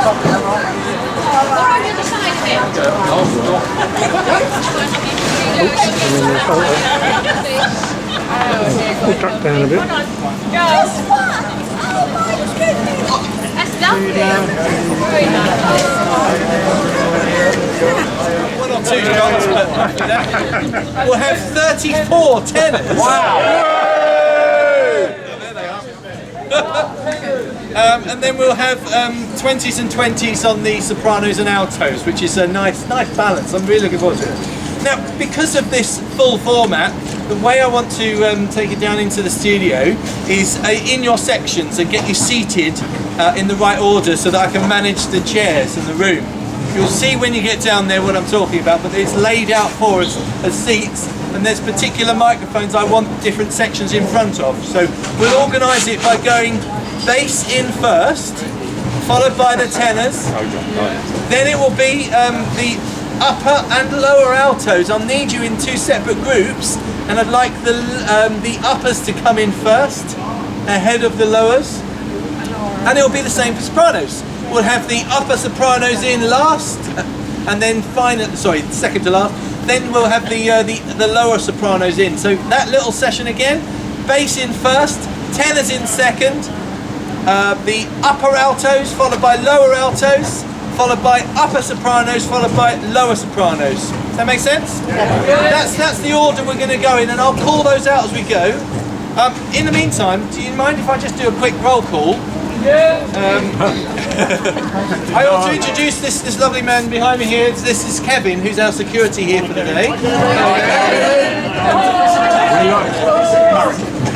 We'll duck down a bit. Girls. That's lovely. Very nice. One or two shots, but we'll have 34 tenors. Wow! There they are. And then we'll have 20s and 20s on the sopranos and altos, which is a nice balance. I'm really looking forward to it. Now, because of this full format, the way I want to take it down into the studio is in your sections and get you seated in the right order so that I can manage the chairs in the room. You'll see when you get down there what I'm talking about, but it's laid out for us as seats, and there's particular microphones I want different sections in front of. So we'll organise it by going bass in first, followed by the tenors. Then it will be the upper and lower altos. I'll need you in two separate groups, and I'd like the uppers to come in first, ahead of the lowers, and it'll be the same for sopranos. We'll have the upper sopranos in last, and then second to last. Then we'll have the lower sopranos in. So that little session again: bass in first, tenors in second, the upper altos followed by lower altos, followed by upper sopranos, followed by lower sopranos. Does that make sense? That's the order we're going to go in, and I'll call those out as we go. In the meantime, do you mind if I just do a quick roll call? I ought to introduce this lovely man behind me here. This is Kevin, who's our security here for the day.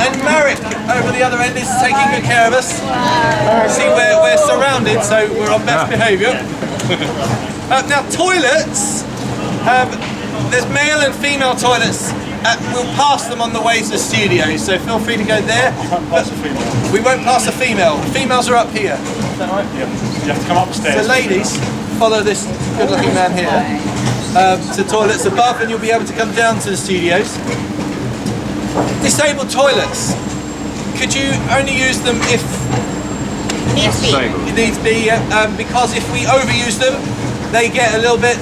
And Marek over the other end is taking good care of us. See, we're surrounded, so we're on best behaviour. Now, toilets, there's male and female toilets. We'll pass them on the way to the studio, so feel free to go there. We won't pass the female. The females are up here. Is that right? Yeah. You have to come upstairs. So ladies, follow this good-looking man here to toilets above, and you'll be able to come down to the studios. Disabled toilets. Could you only use them if it needs be? Because if we overuse them, they get a little bit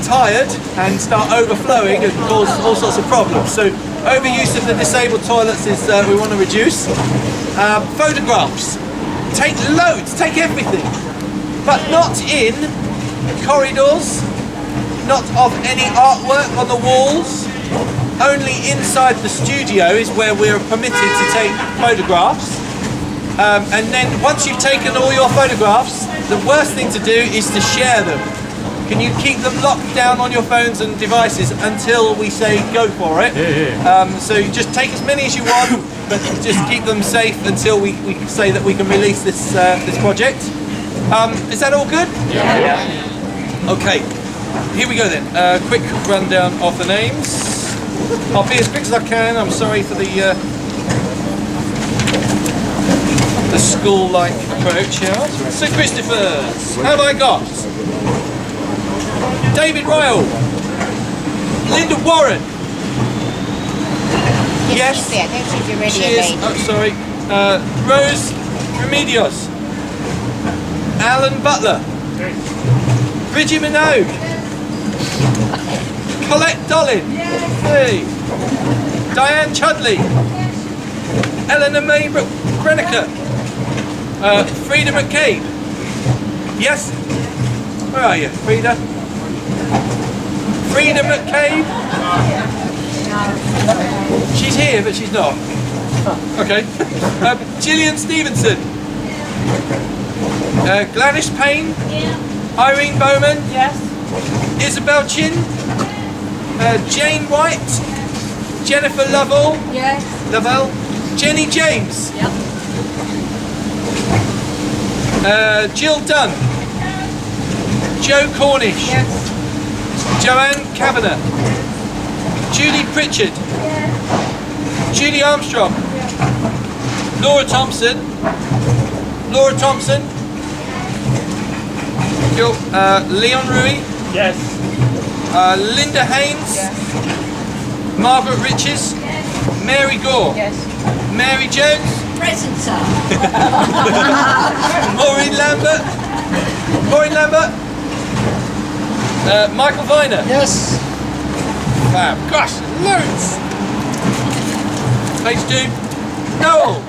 tired and start overflowing and cause all sorts of problems. So overuse of the disabled toilets is we want to reduce. Photographs. Take loads, take everything, but not in corridors, not of any artwork on the walls. Only inside the studio is where we're permitted to take photographs. And then once you've taken all your photographs, the worst thing to do is to share them. Can you keep them locked down on your phones and devices until we say go for it? So you just take as many as you want, but just keep them safe until we say that we can release this project. Is that all good? Yeah. Okay, here we go then. Quick rundown of the names. I'll be as quick as I can. I'm sorry for the school-like approach here. So Christopher's, how have I got? David Ryle, Linda Warren. Yes. She is. Oh, sorry. Rose Remedios. Alan Butler. Bridget Minogue. Colette Dollin. Hey. Diane Chudley. Eleanor May Grenica. Frida McCabe. Yes. Where are you, Frida? Frida McCabe? She's here, but she's not. Okay. Gillian Stevenson. Gladys Payne. Irene Bowman. Yes. Isabel Chin. Jane White. Jennifer Lovell. Yes. Lavelle. Jenny James. Yep. Jill Dunn. Joe Cornish. Yes. Joanne Kavanagh. Judy Pritchard. Yes. Judy Armstrong. Yes. Laura Thompson. Laura Thompson. Cool. Leon Rui. Yes. Linda Haynes. Yes. Margaret Riches. Yes. Mary Gore. Yes. Mary Jones. Present, sir. Maureen Lambert. Maureen Lambert. Michael Viner. Yes. Fab. Gosh, loads. Page 2. Noel.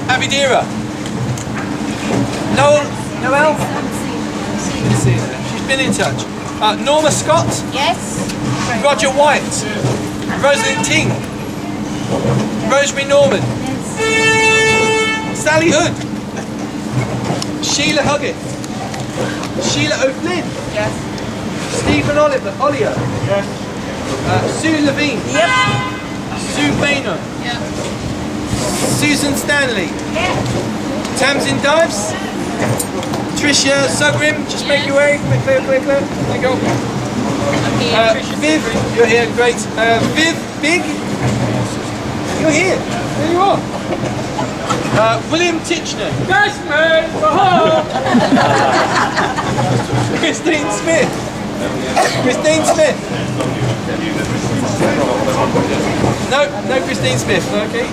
Avidira. Noel. Didn't see her. She's been in touch. Norma Scott. Yes. Roger White. Rosalind Ting. Rosemary Norman. Sally Hood. Sheila Huggett. Sheila O'Flynn. Yes. Stephen Ollier. Yes. Sue Levine. Yep. Sue Boehner. Yep. Susan Stanley. Yeah. Tamsin Dives. Tricia Sugrim. Just make your way. Clear. There you go. I'm here, Tricia. Viv, you're here. Great. Viv Big. You're here. There you are. William Titchener. Yes, man. Christine Smith. Christine Smith. No Christine Smith. Okay.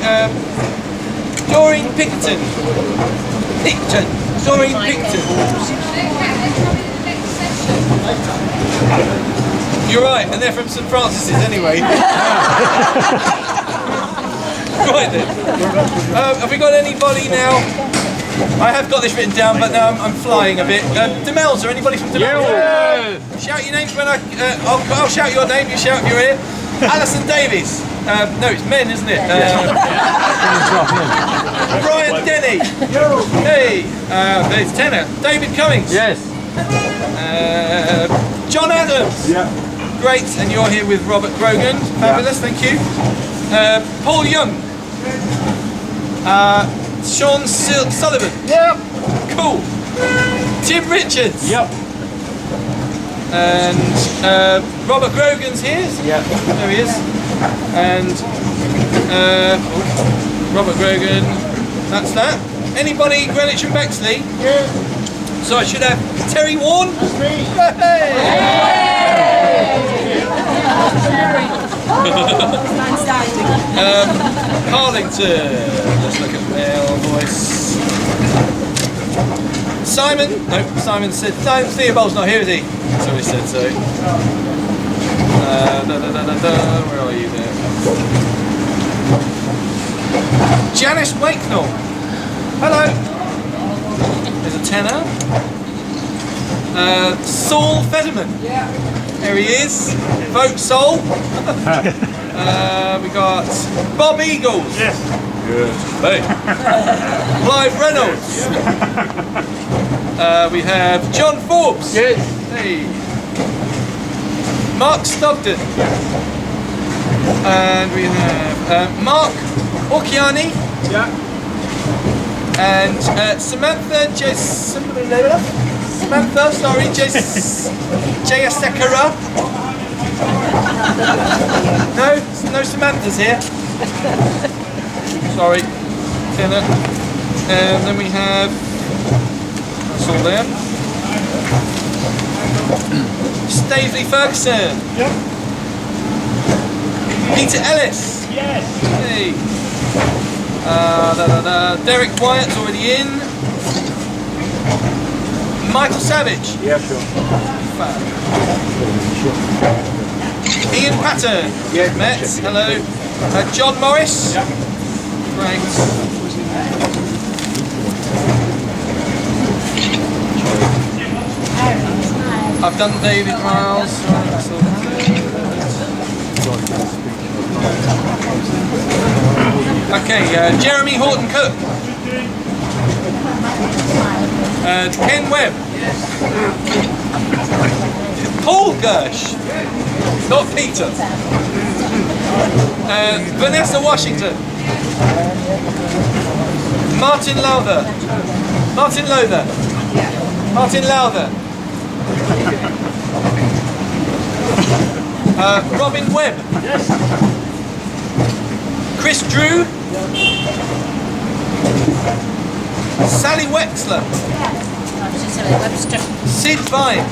Doreen Pickerton. Doreen Pickerton. You're right, and they're from St Francis's anyway. Right then. Have we got anybody now? I have got this written down, but now I'm flying a bit. Demelza, anybody from Demelza? Yeah. Shout your names when I'll shout your name, you shout if you're here. Alison Davies. No, it's men, isn't it? Brian Denny. Hey, there's tenor. David Cummings. Yes. John Adams. Yeah. Great, and you're here with Robert Grogan. Fabulous, thank you. Paul Young. Sean Sullivan. Yep. Cool. Tim Richards. Yep. And Robert Grogan's here. Yep. There he is. And Robert Grogan. That's that. Anybody Greenwich and Bexley? Yeah. So I should have Terry Warren. That's me. Harlington. Let's look at male voice. Simon. No, Simon said. No, Theobald's not here, is he? Somebody said so. Where are you there? Janice Wakenall. Hello. There's a tenor. Saul Federman. There he is. Vote Saul. We got Bob Eagles. Yes. Good. Hey. Clive Reynolds. We have John Forbes. Yes. Hey. Mark Stogden. And we have Mark Orchiani. Yeah. And Samantha Jayasekara. No Samantha's here. Sorry. Tenor. And then we have, that's all there. Stavely Ferguson. Yep. Peter Ellis. Yes. Hey. Derek Wyatt's already in. Michael Savage. Yeah, sure. Fab. Ian Patton. Yeah, Met. check. Hello. John Morris. Yeah. Great. I've done David Miles. Okay, Jeremy Horton Cook. Ken Webb. Paul Gersh. Not Peter. Vanessa Washington. Martin Lowther. Robin Webb. Yes. Chris Drew. Sally Wexler. Sid Vine.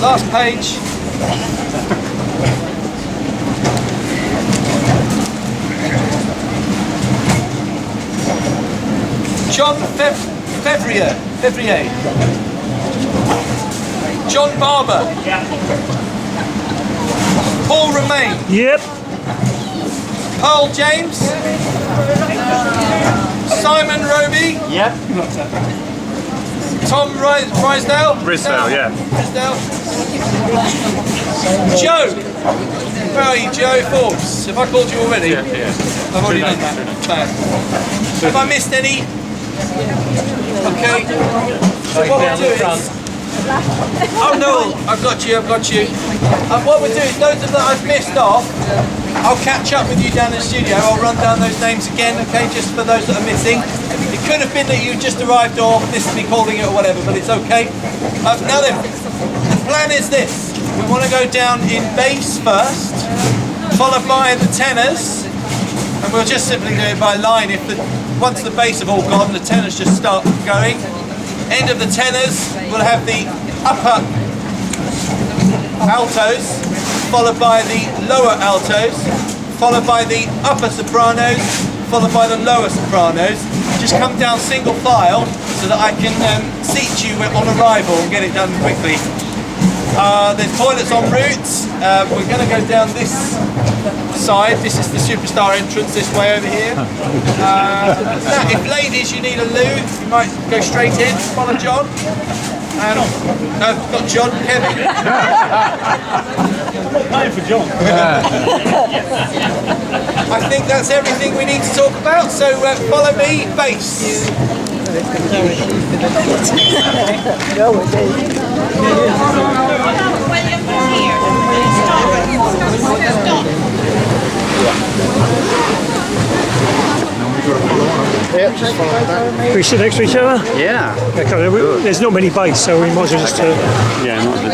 Last page. John Fevrier. John Barber. Paul Romain. Yep. Carl James. Simon Roby. Yep. Tom Rysdale. Brisdale, yeah. Brisdale. Joe. Where are you, Joe Forbes? Have I called you already? Yeah, yeah. I've already done that. Bad. Have I missed any? Okay. So what we'll do is... Oh no, I've got you. What we'll do is those that I've missed off, I'll catch up with you down in the studio. I'll run down those names again, okay, just for those that are missing. It could have been that you just arrived or missed me calling it or whatever, but it's okay. Now then, the plan is this. We want to go down in bass first, followed by the tenors, and we'll just simply do it by line. Once the bass have all gone, the tenors just start going. End of the tenors, we'll have the upper altos, followed by the lower altos, followed by the upper sopranos, followed by the lower sopranos. Just come down single file so that I can seat you on arrival and get it done quickly. There's toilets en route. We're going to go down this side. This is the superstar entrance this way over here. Now, if ladies you need a loo, you might go straight in, follow John. No, not John, Kevin. I'm not paying for John. I think that's everything we need to talk about, so follow me, bass. Can we sit next to each other? Yeah. Okay, there's not many bass, so we might as well just... Yeah, not the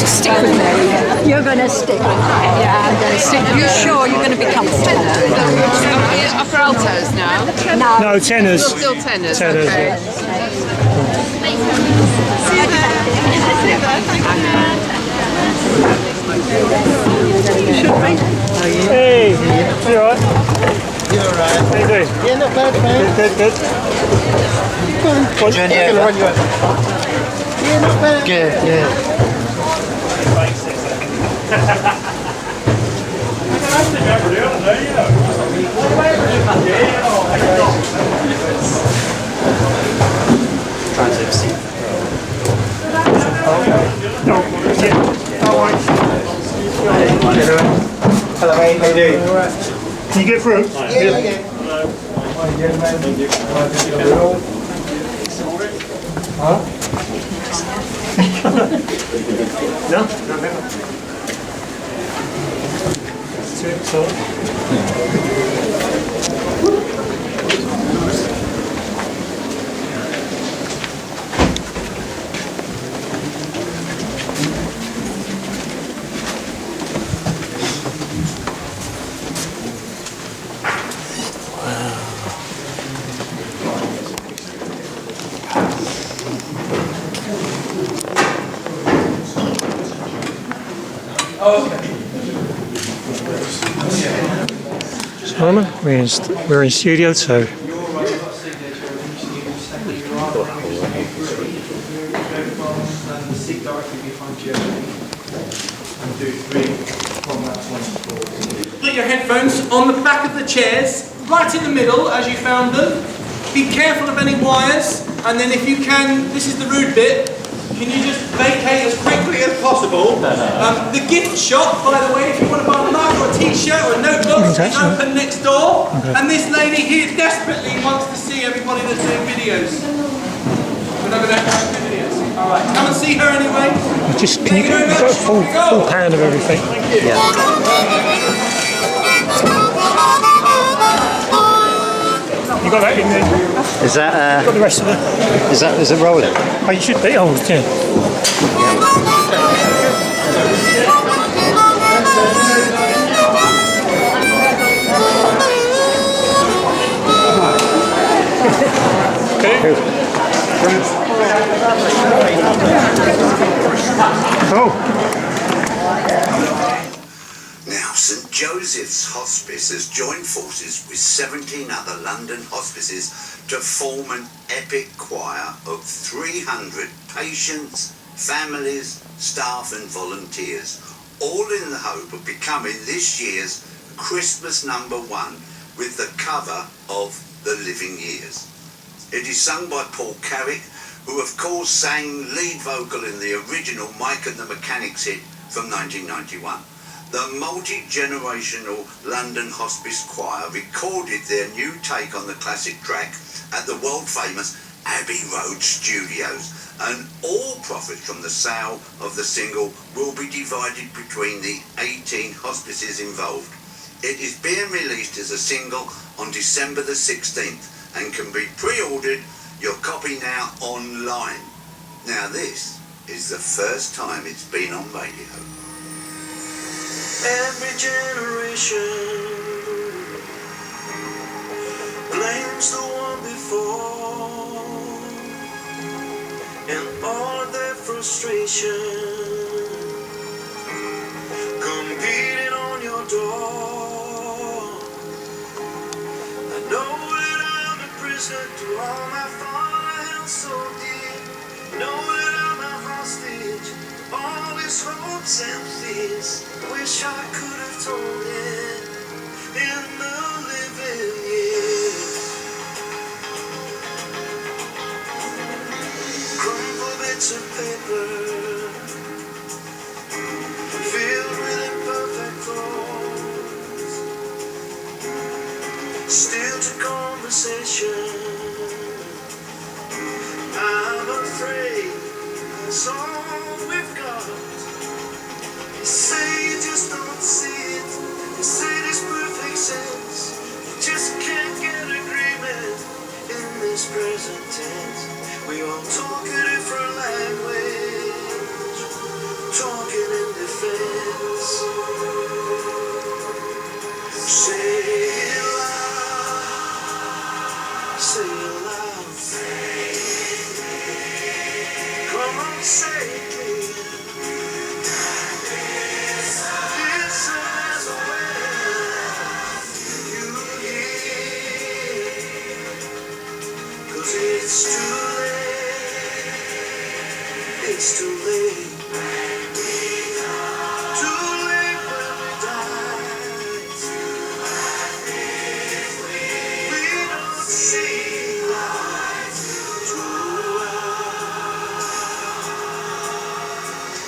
Just stick with me. You're going to stick with me. Yeah, I'm going to stick with you. You're sure you're going to be comfortable? Upper altos now. No, tenors. Still tenors. Tenors, Okay. yeah. Hey, you alright? You're alright. How you doing? Yeah, not bad, man. Good. Go on. John, Yeah, not bad. Good, yeah. Trying to see. Hello, mate. How you doing? Can you get through? Yeah. No? No, never. Simon, we're in studio 2. Put your headphones on the back of the chairs, right in the middle as you found them. Be careful of any wires, and then if you can, this is the rude bit, can you just vacate as quickly as possible? The gift shop, by the way, if you want to buy a mug or a t-shirt or a notebook, is open next door. Okay. And this lady here desperately wants to see everybody that's doing videos. We're not going to have to do videos. All right, come and see her anyway. Just can you got a full pan of everything? Yeah. You got that in there? Is that Got the rest of it? is it rolling? Oh, you should be. Oh, yeah. Okay. Cool. Now St Joseph's Hospice has joined forces with 17 other London hospices to form an epic choir of 300 patients, families, staff and volunteers, all in the hope of becoming this year's Christmas #1 with the cover of The Living Years. It is sung by Paul Carrick, who of course sang lead vocal in the original Mike and the Mechanics hit from 1991. The multi-generational London Hospice Choir recorded their new take on the classic track at the world-famous Abbey Road Studios, and all profits from the sale of the single will be divided between the 18 hospices involved. It is being released as a single on December the 16th and can be pre-ordered, your copy now online. Now this is the first time it's been on radio. Every generation blames the one before, and all of their frustration come beating on your door. I know that I'm a prisoner to all my father held so dear. Know that I'm a hostage to all his hopes and fears. Wish I could have told it in the living years. Crumpled bits of paper filled with imperfect thoughts, still to conversation. I'm afraid that's all we've got. You say you just don't see it. You say there's perfect sense. You just can't get agreement in this present tense. We all talk a different language, talking in defense. Say it loud, say it loud. Come on, say it clear. It's too late, it's too late, too late when we die, we don't see life too well.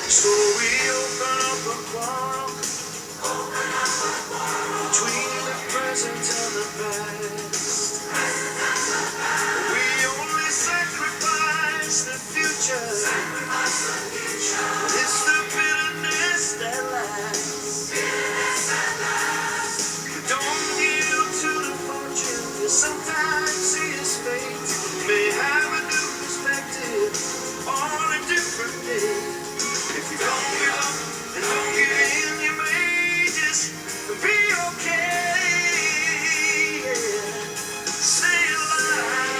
So we open up a quarrel between the present and the past. Sacrifice the future. It's the bitterness that lasts. Don't yield to the fortune. You sometimes see his fate. May have a new perspective on a different day. If you don't give up and don't give in, you may just be okay. Yeah. Say it loud.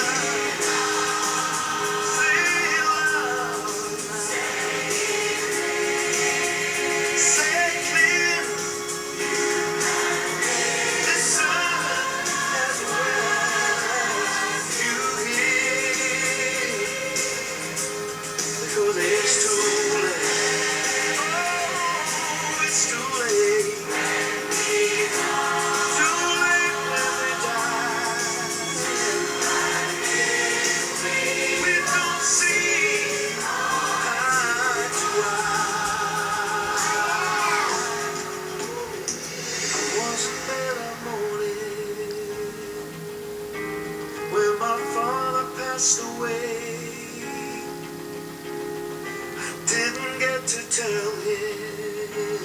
To tell him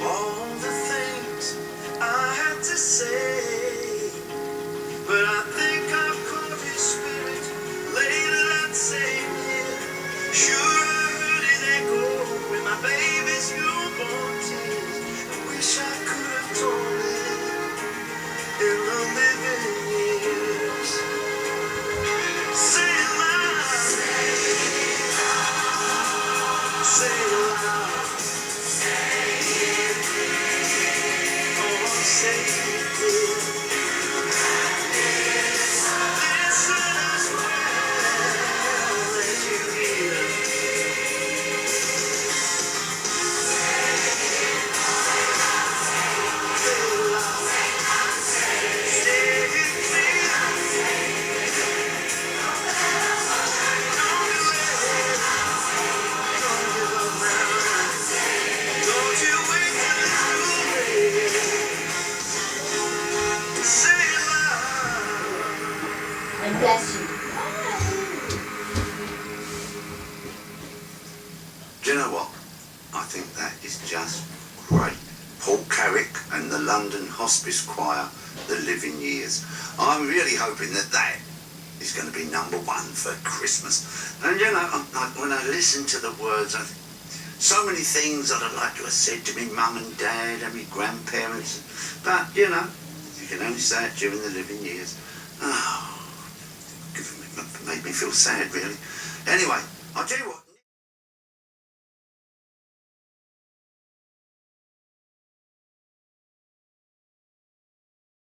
all the things I had to say, but I think I've caught his spirit later that same year. Sure, I heard his echo in my baby's newborn tears. I wish I could have told him in the living years. Say it loud. Say it loud. bless you. Do you know what? I think that is just great. Paul Carrick and the London Hospice Choir, The Living Years. I'm really hoping that that is going to be #1 for Christmas. And you know, when I listen to the words, I think so many things that I'd like to have said to me mum and dad and my grandparents. But, you know, you can only say it during the living years. Oh, it made me feel sad, really. Anyway, I'll tell you what.